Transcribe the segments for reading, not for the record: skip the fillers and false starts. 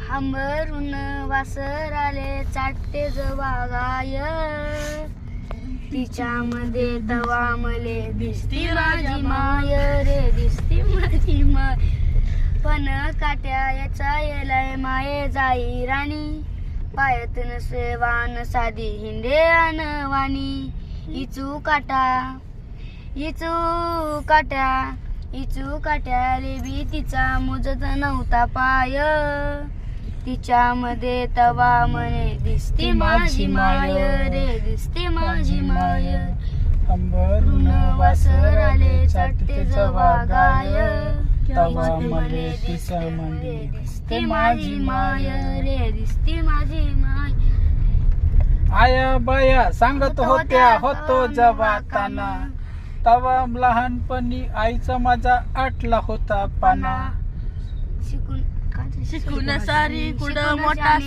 हांबरून वासर आले चाटते जवागाय, तिच्यामध्ये तवा मले दिसती माझी माय रे, दिसती माझी माय. पण काट्या याचा येलाय माये जाई राणी, पायात नसे वान साधी हिंडे अनवाणी. इचू काटा इचू काट्याले बी तिचा मुजत नव्हता पाय, तिच्यामध्ये तवा म्हणे दिसती माझी माय रे, दिसती माझी माय. अंबरून वासर आले चाटते जवागाय, तवा मले तिच्यामध्ये दिसती माझी माय रे, दिसती माझी माय. आया बाया सांगत होत्या होतो जवाताना, तवा लहानपणी आईचा माझा आटला होता पाना. शिकून सारी कुठं मोठा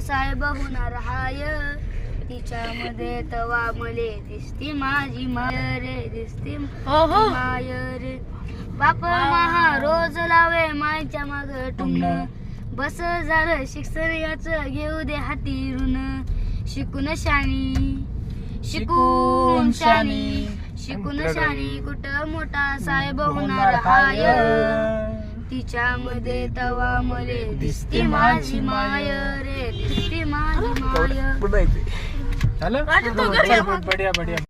साहेब होणार हाय, तिच्यामध्ये तवा मले दिसती माझी माय रे, दिसती माय रे. बाप महा रोज लावे मायच्या माग टुमन, बस झालं शिक्षण याच घेऊ दे हाती ऋण. शिकून शानी कुठं मोठा साहेब होणार हाय, तिच्यामध्ये तवा मले दिसती माझी माय रे, दिसती माझी माय. झालं बढिया बढिया.